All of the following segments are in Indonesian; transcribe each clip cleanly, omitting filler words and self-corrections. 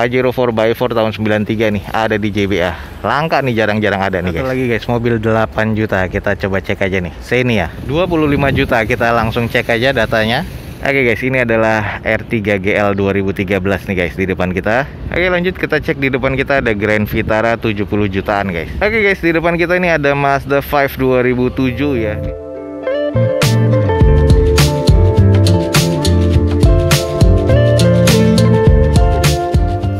Pajero 4x4 tahun 93 nih, ada di JBA. Langka nih, jarang-jarang ada nih guys. Satu lagi guys, mobil 8 juta. Kita coba cek aja nih. Xenia 25 juta. Kita langsung cek aja datanya. Oke guys, ini adalah R3 GL 2013 nih guys di depan kita. Oke, lanjut kita cek di depan kita ada Grand Vitara 70 jutaan guys. Oke guys, di depan kita ini ada Mazda 5 2007 ya.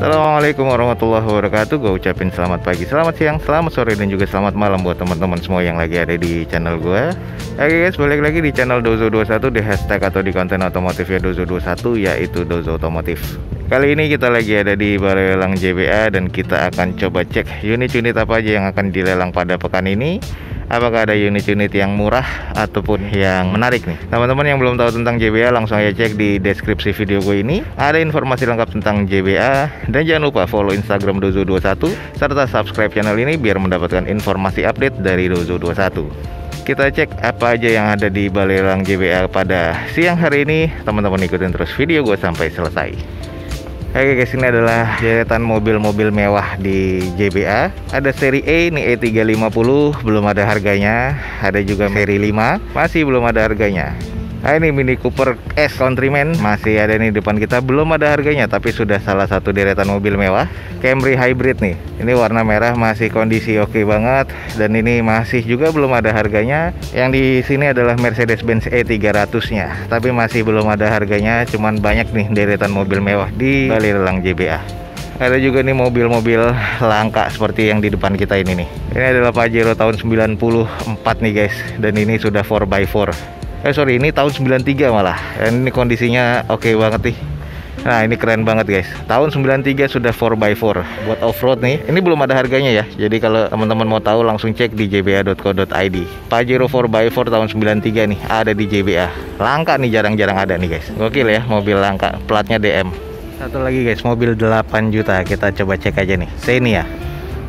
Assalamualaikum warahmatullahi wabarakatuh. Gue ucapin selamat pagi, selamat siang, selamat sore, dan juga selamat malam buat teman-teman semua yang lagi ada di channel gue. Oke guys, balik lagi di channel Dozo21, di hashtag atau di konten otomotif ya Dozo21, yaitu Dozo Otomotif. Kali ini kita lagi ada di Balai Lelang JBA dan kita akan coba cek unit-unit apa aja yang akan dilelang pada pekan ini. Apakah ada unit-unit yang murah ataupun yang menarik nih. Teman-teman yang belum tahu tentang JBA, langsung aja cek di deskripsi video gue ini. Ada informasi lengkap tentang JBA. Dan jangan lupa follow Instagram Dozo21 serta subscribe channel ini biar mendapatkan informasi update dari Dozo21. Kita cek apa aja yang ada di Balai Lelang JBA pada siang hari ini. Teman-teman ikutin terus video gue sampai selesai. Oke guys, ini adalah deretan mobil-mobil mewah di JBA. Ada seri E, ini E350, belum ada harganya. Ada juga seri 5, masih belum ada harganya. Nah, ini Mini Cooper S Countryman, masih ada nih depan kita, belum ada harganya, tapi sudah salah satu deretan mobil mewah. Camry Hybrid nih, ini warna merah, masih kondisi oke banget, dan ini masih juga belum ada harganya. Yang di sini adalah Mercedes-Benz E300-nya, tapi masih belum ada harganya. Cuman banyak nih deretan mobil mewah di Balai Lelang JBA. Ada juga nih mobil-mobil langka seperti yang di depan kita ini nih. Ini adalah Pajero tahun 94 nih guys, dan ini sudah 4x4. Sorry, ini tahun 93 malah. Dan ini kondisinya oke banget nih. Nah, ini keren banget guys. Tahun 93 sudah 4x4 buat off-road nih. Ini belum ada harganya ya. Jadi kalau teman-teman mau tahu langsung cek di jba.co.id. Pajero 4x4 tahun 93 nih, ada di JBA. Langka nih, jarang-jarang ada nih guys. Gokil ya, mobil langka, platnya DM. Satu lagi guys, mobil 8 juta. Kita coba cek aja nih. Xenia.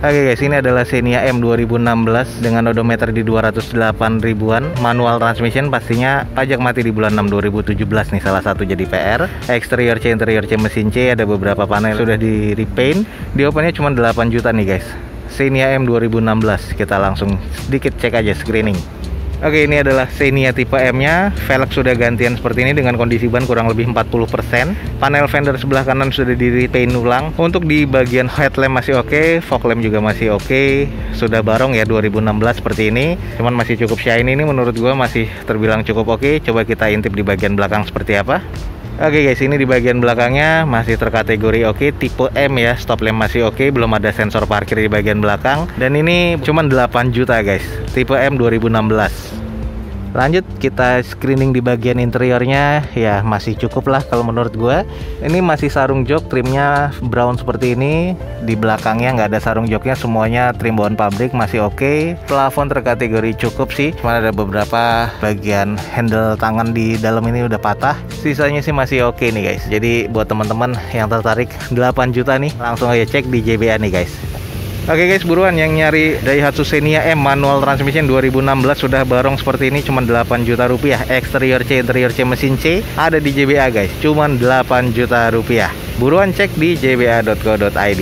Oke guys, ini adalah Xenia M 2016 dengan odometer di 208 ribuan, manual transmission, pastinya pajak mati di bulan 6 2017 nih, salah satu jadi PR. Exterior C, interior C, mesin C, ada beberapa panel sudah di repaint. Di opennya cuma 8 juta nih guys. Xenia M 2016, kita langsung sedikit cek aja screening. Oke, ini adalah Xenia tipe M-nya. Velg sudah gantian seperti ini dengan kondisi ban kurang lebih 40%. Panel fender sebelah kanan sudah di repaint ulang. Untuk di bagian headlamp masih oke, fog lamp juga masih oke. Sudah barong ya 2016 seperti ini. Cuman masih cukup shiny, ini menurut gua masih terbilang cukup oke. Coba kita intip di bagian belakang seperti apa. Oke guys, ini di bagian belakangnya masih terkategori oke, tipe M ya, stop lamp masih oke, belum ada sensor parkir di bagian belakang. Dan ini cuma 8 juta guys, tipe M 2016. Lanjut kita screening di bagian interiornya, ya masih cukup lah kalau menurut gue. Ini masih sarung jok, trimnya brown seperti ini. Di belakangnya nggak ada sarung joknya, semuanya trim bawaan pabrik, masih oke. Plafon terkategori cukup sih, cuma ada beberapa bagian handle tangan di dalam ini udah patah. Sisanya sih masih oke nih guys. Jadi buat teman-teman yang tertarik 8 juta nih, langsung aja cek di JBA nih guys. Oke guys, buruan yang nyari Daihatsu Xenia M manual transmission 2016 sudah barong seperti ini, cuma 8 juta rupiah. Exterior C, interior C, mesin C, ada di JBA guys, cuma 8 juta rupiah. Buruan cek di jba.co.id.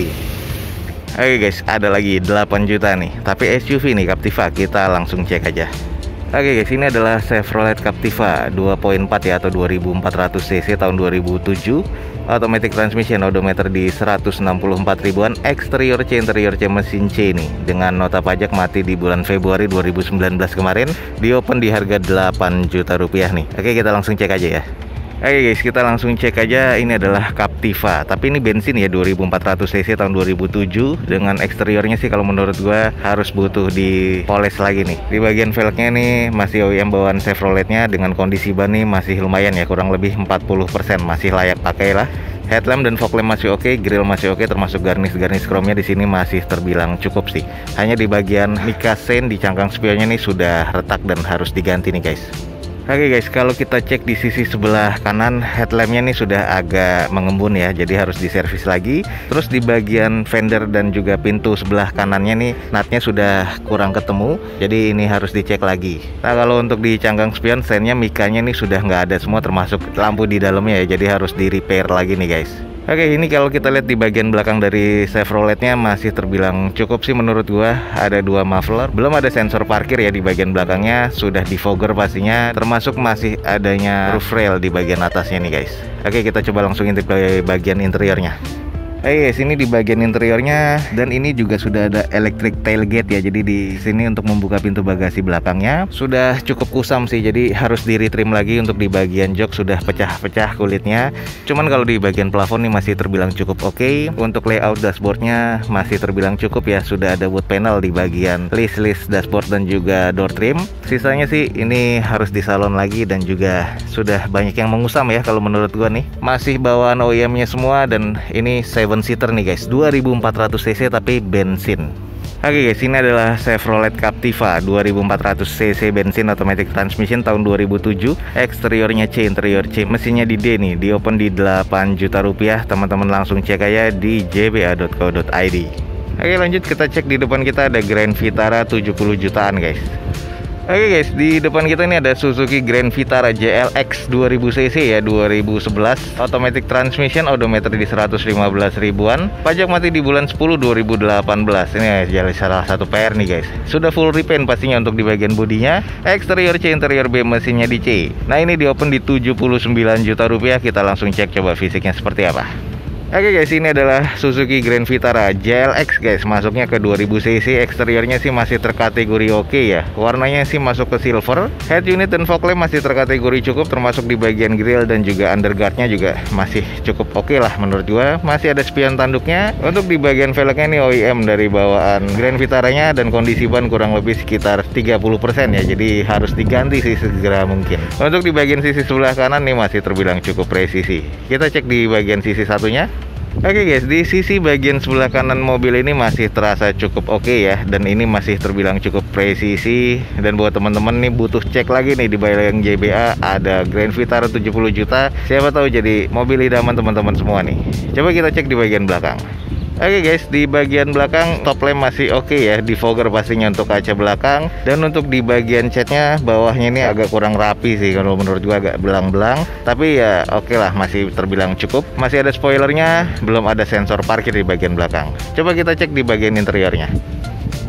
Oke guys, ada lagi 8 juta nih, tapi SUV nih, Captiva. Kita langsung cek aja. Oke guys, ini adalah Chevrolet Captiva 2.4 ya, atau 2400 cc tahun 2007. Automatic transmission, odometer di 164 ribuan. Exterior C, interior C, mesin C nih, dengan nota pajak mati di bulan Februari 2019 kemarin. Di open di harga 8 juta rupiah nih. Oke, kita langsung cek aja ya. Oke guys, kita langsung cek aja. Ini adalah Captiva, tapi ini bensin ya, 2400 cc tahun 2007. Dengan eksteriornya sih kalau menurut gua harus butuh dipoles lagi nih. Di bagian velgnya nih masih OEM bawaan Chevroletnya, dengan kondisi ban nih masih lumayan ya, kurang lebih 40%, masih layak pakai lah. Headlamp dan fog lamp masih oke, grill masih oke, termasuk garnish chrome-nya di sini masih terbilang cukup sih. Hanya di bagian mica sein di cangkang spionnya nih sudah retak dan harus diganti nih guys. Oke guys, kalau kita cek di sisi sebelah kanan, headlampnya nih sudah agak mengembun ya, jadi harus diservis lagi. Terus di bagian fender dan juga pintu sebelah kanannya nih, natnya sudah kurang ketemu, jadi ini harus dicek lagi. Nah, kalau untuk di cangkang spion, seinnya mikanya nih sudah nggak ada semua, termasuk lampu di dalamnya ya, jadi harus di repair lagi nih guys. Oke, ini kalau kita lihat di bagian belakang dari Chevroletnya masih terbilang cukup sih menurut gua. Ada 2 muffler, belum ada sensor parkir ya di bagian belakangnya, sudah defogger pastinya, termasuk masih adanya roof rail di bagian atasnya nih guys. Oke, kita coba langsung intip ke bagian interiornya. Guys, ini di bagian interiornya, dan ini juga sudah ada electric tailgate ya. Jadi di sini untuk membuka pintu bagasi belakangnya sudah cukup kusam sih. Jadi harus di retrim lagi. Untuk di bagian jok sudah pecah-pecah kulitnya. Cuman kalau di bagian plafon nih masih terbilang cukup oke. Untuk layout dashboardnya masih terbilang cukup ya. Sudah ada wood panel di bagian list dashboard dan juga door trim. Sisanya sih ini harus disalon lagi, dan juga sudah banyak yang mengusam ya kalau menurut gua nih. Masih bawaan OEM-nya semua, dan ini 7-seater nih guys, 2400 cc tapi bensin. Oke guys, ini adalah Chevrolet Captiva 2400 cc bensin automatic transmission tahun 2007. Eksteriornya C, interior C, mesinnya di D nih, di open di 8 juta rupiah. Teman-teman langsung cek aja di jba.co.id. Oke, lanjut kita cek di depan kita ada Grand Vitara 70 jutaan guys. Oke guys, di depan kita ini ada Suzuki Grand Vitara JLX 2000 cc ya, 2011, automatic transmission, odometer di 115 ribuan, pajak mati di bulan 10 2018. Ini jadi salah satu PR nih guys. Sudah full repaint pastinya untuk di bagian bodinya. Eksterior C, interior B, mesinnya di C. Nah, ini di open di 79 juta rupiah. Kita langsung cek coba fisiknya seperti apa. Oke guys, ini adalah Suzuki Grand Vitara JLX guys, masuknya ke 2000 cc. Eksteriornya sih masih terkategori oke ya. Warnanya sih masuk ke silver. Head unit dan fog lamp masih terkategori cukup, termasuk di bagian grill dan juga underguardnya juga masih cukup oke lah menurut gua. Masih ada spion tanduknya. Untuk di bagian velgnya ini OEM dari bawaan Grand Vitaranya, dan kondisi ban kurang lebih sekitar 30% ya. Jadi harus diganti sih segera mungkin. Untuk di bagian sisi sebelah kanan nih masih terbilang cukup presisi. Kita cek di bagian sisi satunya. Oke guys, di sisi bagian sebelah kanan mobil ini masih terasa cukup oke ya, dan ini masih terbilang cukup presisi. Dan buat teman-teman nih butuh cek lagi nih di bagian JBA ada Grand Vitara 70 juta. Siapa tahu jadi mobil idaman teman-teman semua nih. Coba kita cek di bagian belakang. Oke guys, di bagian belakang top lamp masih oke ya, defogger pastinya untuk kaca belakang. Dan untuk di bagian catnya bawahnya ini agak kurang rapi sih kalau menurut gua, agak belang-belang. Tapi ya oke lah, masih terbilang cukup. Masih ada spoilernya, belum ada sensor parkir di bagian belakang. Coba kita cek di bagian interiornya.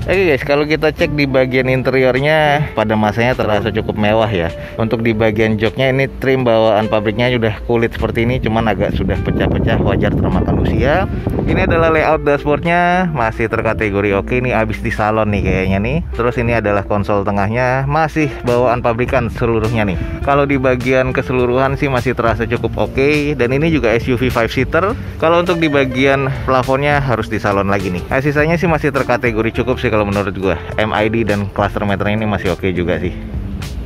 Oke guys, kalau kita cek di bagian interiornya pada masanya terasa cukup mewah ya. Untuk di bagian joknya ini trim bawaan pabriknya sudah kulit seperti ini, cuman agak sudah pecah-pecah, wajar termakan usia. Ini adalah layout dashboardnya, masih terkategori oke. Ini habis di salon nih kayaknya nih. Terus ini adalah konsol tengahnya, masih bawaan pabrikan seluruhnya nih. Kalau di bagian keseluruhan sih masih terasa cukup oke. Dan ini juga SUV 5-seater. Kalau untuk di bagian plafonnya harus di salon lagi nih. Nah, sisanya sih masih terkategori cukup sih kalau menurut gua. MID dan cluster meternya ini masih oke juga sih.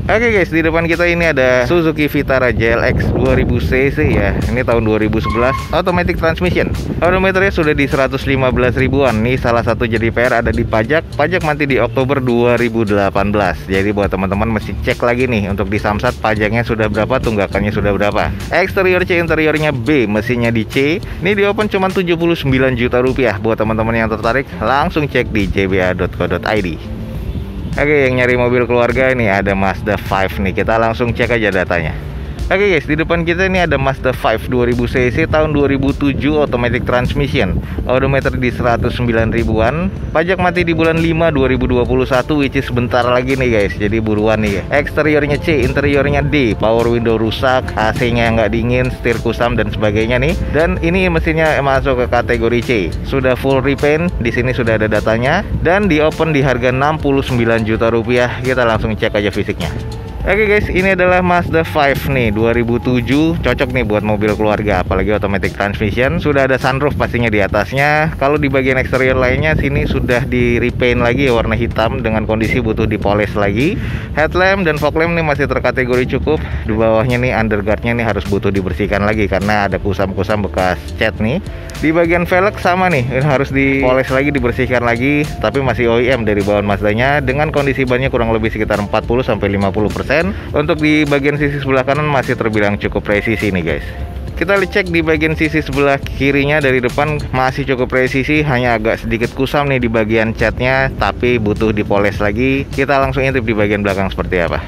Oke guys, di depan kita ini ada Suzuki Vitara JLX 2000 cc ya. Ini tahun 2011, automatic transmission. Odometernya sudah di 115 ribuan. Nih salah satu jadi PR ada di pajak. Pajak mati di Oktober 2018. Jadi buat teman-teman mesti cek lagi nih untuk di Samsat pajaknya sudah berapa, tunggakannya sudah berapa. Eksterior C, interiornya B, mesinnya di C. Ini di open cuma 79 juta rupiah. Buat teman-teman yang tertarik langsung cek di jba.co.id. Oke, yang nyari mobil keluarga ini ada Mazda 5 nih. Kita langsung cek aja datanya. Oke guys, di depan kita ini ada Mazda 5 2000 cc tahun 2007, automatic transmission. Odometer di 109 ribuan. Pajak mati di bulan 5 2021, which is sebentar lagi nih guys. Jadi buruan nih. Eksteriornya C, interiornya D. Power window rusak, AC-nya nggak dingin, setir kusam dan sebagainya nih. Dan ini mesinnya masuk ke kategori C. Sudah full repaint, di sini sudah ada datanya, dan di open di harga 69 juta rupiah. Kita langsung cek aja fisiknya. Oke guys, ini adalah Mazda 5 nih 2007, cocok nih buat mobil keluarga, apalagi automatic transmission. Sudah ada sunroof pastinya di atasnya. Kalau di bagian eksterior lainnya sini sudah di repaint lagi warna hitam dengan kondisi butuh dipoles lagi. Headlamp dan fog lamp nih masih terkategori cukup. Di bawahnya nih underguardnya nih harus butuh dibersihkan lagi karena ada kusam-kusam bekas cat nih. Di bagian velg sama nih, ini harus dipoles lagi, dibersihkan lagi, tapi masih OEM dari bawaan Mazdanya dengan kondisi bannya kurang lebih sekitar 40-50%. Untuk di bagian sisi sebelah kanan masih terbilang cukup presisi nih guys. Kita cek di bagian sisi sebelah kirinya dari depan masih cukup presisi, hanya agak sedikit kusam nih di bagian catnya, tapi butuh dipoles lagi. Kita langsung intip di bagian belakang seperti apa.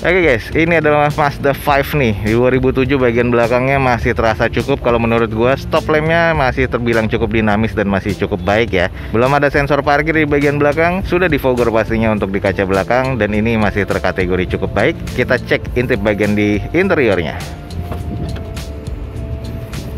Oke guys, ini adalah Mazda 5 nih. Di 2007 bagian belakangnya masih terasa cukup. Kalau menurut gua stop lampnya masih terbilang cukup dinamis dan masih cukup baik ya. Belum ada sensor parkir di bagian belakang, sudah di fogger pastinya untuk di kaca belakang, dan ini masih terkategori cukup baik. Kita cek intip bagian di interiornya.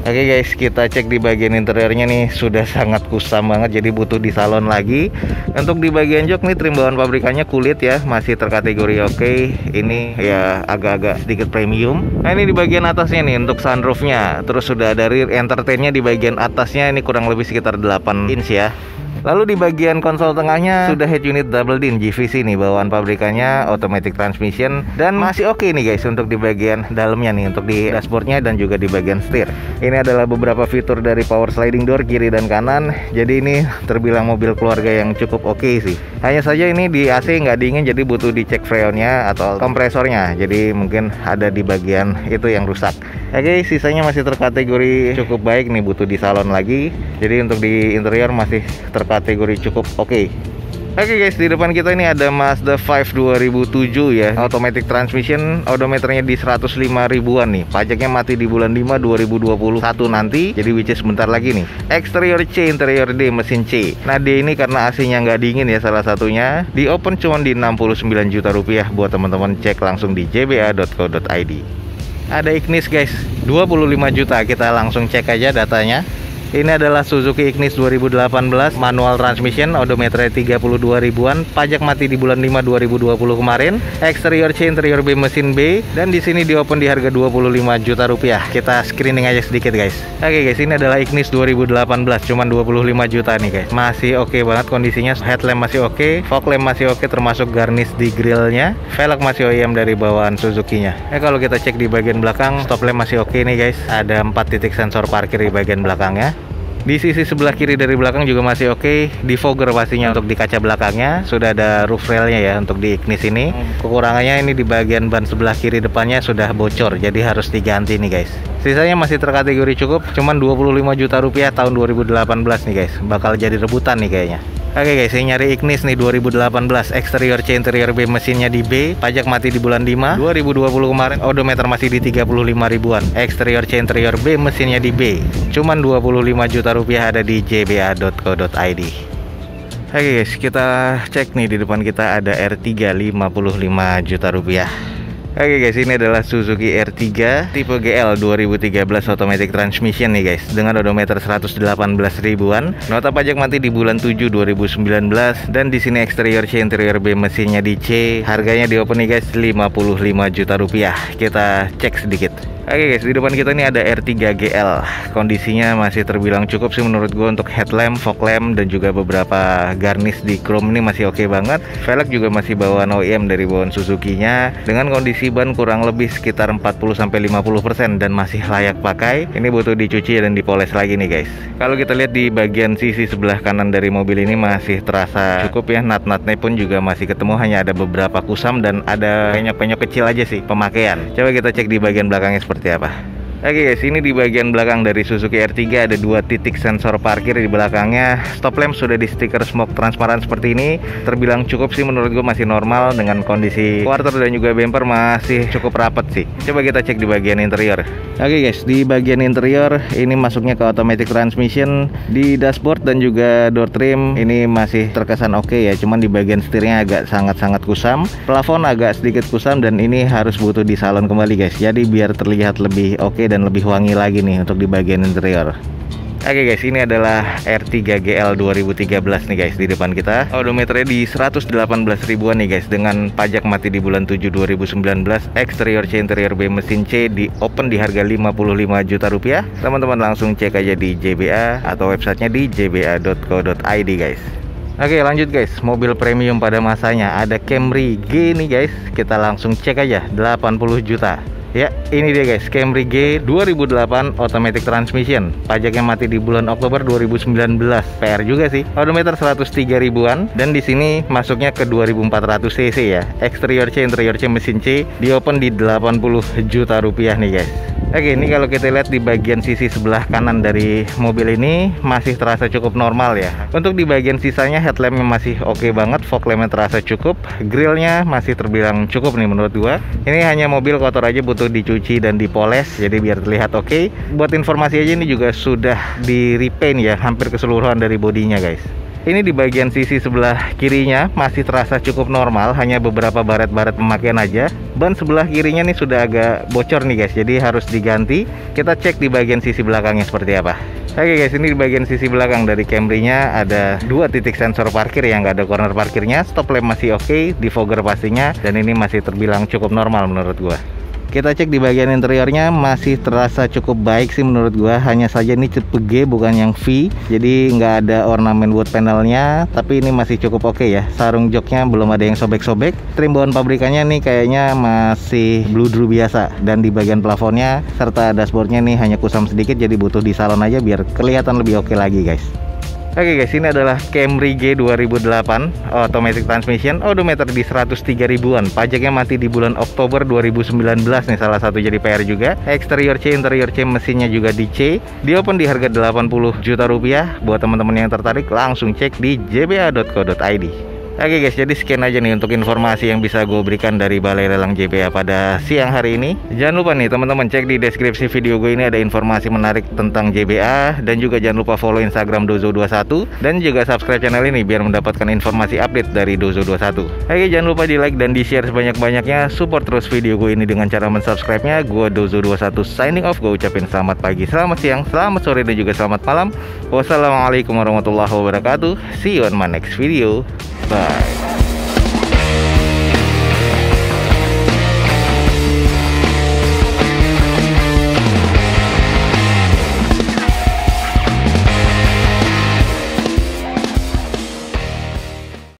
Oke guys, kita cek di bagian interiornya nih, sudah sangat kusam banget, jadi butuh di salon lagi. Untuk di bagian jok nih, trim bawaan pabrikannya kulit ya, masih terkategori oke. Ini ya agak-agak sedikit premium. Nah ini di bagian atasnya nih untuk sunroofnya. Terus sudah ada rear entertainnya di bagian atasnya, ini kurang lebih sekitar 8 inch ya. Lalu di bagian konsol tengahnya sudah head unit double din GVC nih, bawaan pabrikannya automatic transmission, dan masih oke nih guys untuk di bagian dalamnya nih, untuk di dashboardnya dan juga di bagian setir. Ini adalah beberapa fitur dari power sliding door kiri dan kanan, jadi ini terbilang mobil keluarga yang cukup oke sih. Hanya saja ini di AC nggak dingin, jadi butuh dicek freonnya atau kompresornya, jadi mungkin ada di bagian itu yang rusak. Oke, sisanya masih terkategori cukup baik nih, butuh di salon lagi. Jadi untuk di interior masih terkategori cukup oke. Oke guys, di depan kita ini ada Mazda 5 2007 ya, automatic transmission, odometernya di 105 ribuan nih. Pajaknya mati di bulan 5 2021 nanti, jadi which is sebentar lagi nih. Eksterior C, interior D, mesin C. Nah D ini karena AC-nya nggak dingin ya salah satunya. Di open cuma di 69 juta rupiah. Buat teman-teman cek langsung di jba.co.id. Ada Ignis guys, 25 juta. Kita langsung cek aja datanya. Ini adalah Suzuki Ignis 2018, manual transmission, odometernya 32 ribuan, pajak mati di bulan 5 2020 kemarin. Eksterior C, interior B, mesin B, dan di sini di open di harga 25 juta rupiah. Kita screening aja sedikit guys. Oke guys, ini adalah Ignis 2018, cuman 25 juta nih guys. Masih oke banget kondisinya, headlamp masih oke, fog lamp masih oke, termasuk garnish di grillnya, velg masih OEM dari bawaan Suzuki-nya. Kalau kita cek di bagian belakang, stop lamp masih oke nih guys. Ada 4 titik sensor parkir di bagian belakangnya. Di sisi sebelah kiri dari belakang juga masih oke. Di fogger pastinya untuk di kaca belakangnya. Sudah ada roof railnya ya untuk di Ignis ini. Kekurangannya ini di bagian ban sebelah kiri depannya sudah bocor, jadi harus diganti nih guys. Sisanya masih terkategori cukup, cuman 25 juta rupiah tahun 2018 nih guys. Bakal jadi rebutan nih kayaknya. Oke guys, saya nyari Ignis nih 2018, eksterior C, interior B, mesinnya di B, pajak mati di bulan 5 2020 kemarin, odometer masih di 35 ribuan. Eksterior C, interior B, mesinnya di B, cuman 25 juta rupiah, ada di jba.co.id. Oke guys, kita cek nih, di depan kita ada R3 55 juta rupiah. Oke guys, ini adalah Suzuki R3 tipe GL 2013 automatic transmission nih guys, dengan odometer 118 ribuan. Nota pajak mati di bulan 7 2019, dan di sini eksterior C, interior B, mesinnya di C. Harganya di open nih guys, 55 juta rupiah. Kita cek sedikit. Oke guys, di depan kita ini ada R3 GL. Kondisinya masih terbilang cukup sih menurut gue, untuk headlamp, fog lamp, dan juga beberapa garnish di chrome ini masih oke banget. Velg juga masih bawaan OEM dari bawaan Suzuki-nya, dengan kondisi ban kurang lebih sekitar 40-50% dan masih layak pakai. Ini butuh dicuci dan dipoles lagi nih guys. Kalau kita lihat di bagian sisi sebelah kanan dari mobil ini masih terasa cukup ya. Nut-nutnya pun juga masih ketemu, hanya ada beberapa kusam dan ada penyok-penyok kecil aja sih pemakaian. Coba kita cek di bagian belakangnya seperti apa. Oke guys, ini di bagian belakang dari Suzuki R3 ada 2 titik sensor parkir di belakangnya. Stop lamp sudah di stiker smoke transparan seperti ini. Terbilang cukup sih menurut gue, masih normal dengan kondisi quarter dan juga bumper masih cukup rapat sih. Coba kita cek di bagian interior. Oke guys, di bagian interior ini masuknya ke automatic transmission. Di dashboard dan juga door trim ini masih terkesan oke ya, cuman di bagian setirnya agak sangat-sangat kusam. Plafon agak sedikit kusam dan ini harus butuh di salon kembali guys. Jadi biar terlihat lebih oke dan lebih wangi lagi nih untuk di bagian interior. Oke guys, ini adalah R3 GL 2013 nih guys, di depan kita. Odometernya di 118 ribuan nih guys, dengan pajak mati di bulan 7 2019. Eksterior C, interior B, mesin C, di open di harga 55 juta rupiah. Teman-teman langsung cek aja di JBA atau websitenya di jba.co.id guys. Oke lanjut guys, mobil premium pada masanya. Ada Camry G nih guys, kita langsung cek aja, 80 juta. Ya, ini dia guys, Camry G 2008 automatic transmission. Pajaknya mati di bulan Oktober 2019. PR juga sih. Odometer 103 ribuan, dan di sini masuknya ke 2400 cc ya. Eksterior C, interior C, mesin C, di open di 80 juta rupiah nih guys. Oke, ini kalau kita lihat di bagian sisi sebelah kanan dari mobil ini masih terasa cukup normal ya. Untuk di bagian sisanya headlampnya masih oke banget, fog lampnya terasa cukup, grillnya masih terbilang cukup nih menurut gua. Ini hanya mobil kotor aja, butuh dicuci dan dipoles, jadi biar terlihat oke. Buat informasi aja, ini juga sudah di repaint ya, hampir keseluruhan dari bodinya guys. Ini di bagian sisi sebelah kirinya masih terasa cukup normal, hanya beberapa baret-baret pemakaian aja. Ban sebelah kirinya nih sudah agak bocor nih guys, jadi harus diganti. Kita cek di bagian sisi belakangnya seperti apa. Oke guys, ini di bagian sisi belakang dari Camry-nya ada 2 titik sensor parkir yang nggak ada corner parkirnya. Stop lamp masih oke, defogger pastinya, dan ini masih terbilang cukup normal menurut gua. Kita cek di bagian interiornya masih terasa cukup baik sih menurut gua. Hanya saja ini tipe G bukan yang V, jadi nggak ada ornamen wood panelnya, tapi ini masih cukup oke ya. Sarung joknya belum ada yang sobek-sobek. Trim bawaan pabrikannya nih kayaknya masih bludru biasa, dan di bagian plafonnya serta dashboardnya nih hanya kusam sedikit, jadi butuh di salon aja biar kelihatan lebih oke lagi guys. Oke guys, ini adalah Camry G 2008 automatic transmission, odometer di 103 ribuan. Pajaknya mati di bulan Oktober 2019 nih, salah satu jadi PR juga. Exterior C, interior C, mesinnya juga di C. Di open di harga 80 juta rupiah. Buat teman-teman yang tertarik langsung cek di jba.co.id. Oke guys, jadi sekian aja nih untuk informasi yang bisa gue berikan dari Balai Lelang JBA pada siang hari ini. Jangan lupa nih teman-teman, cek di deskripsi video gue ini ada informasi menarik tentang JBA. Dan juga jangan lupa follow Instagram Dozo21, dan juga subscribe channel ini biar mendapatkan informasi update dari Dozo21. Oke, jangan lupa di like dan di share sebanyak-banyaknya. Support terus video gue ini dengan cara mensubscribe-nya. Gue Dozo21 signing off. Gue ucapin selamat pagi, selamat siang, selamat sore, dan juga selamat malam. Wassalamualaikum warahmatullahi wabarakatuh. See you on my next video. Bye.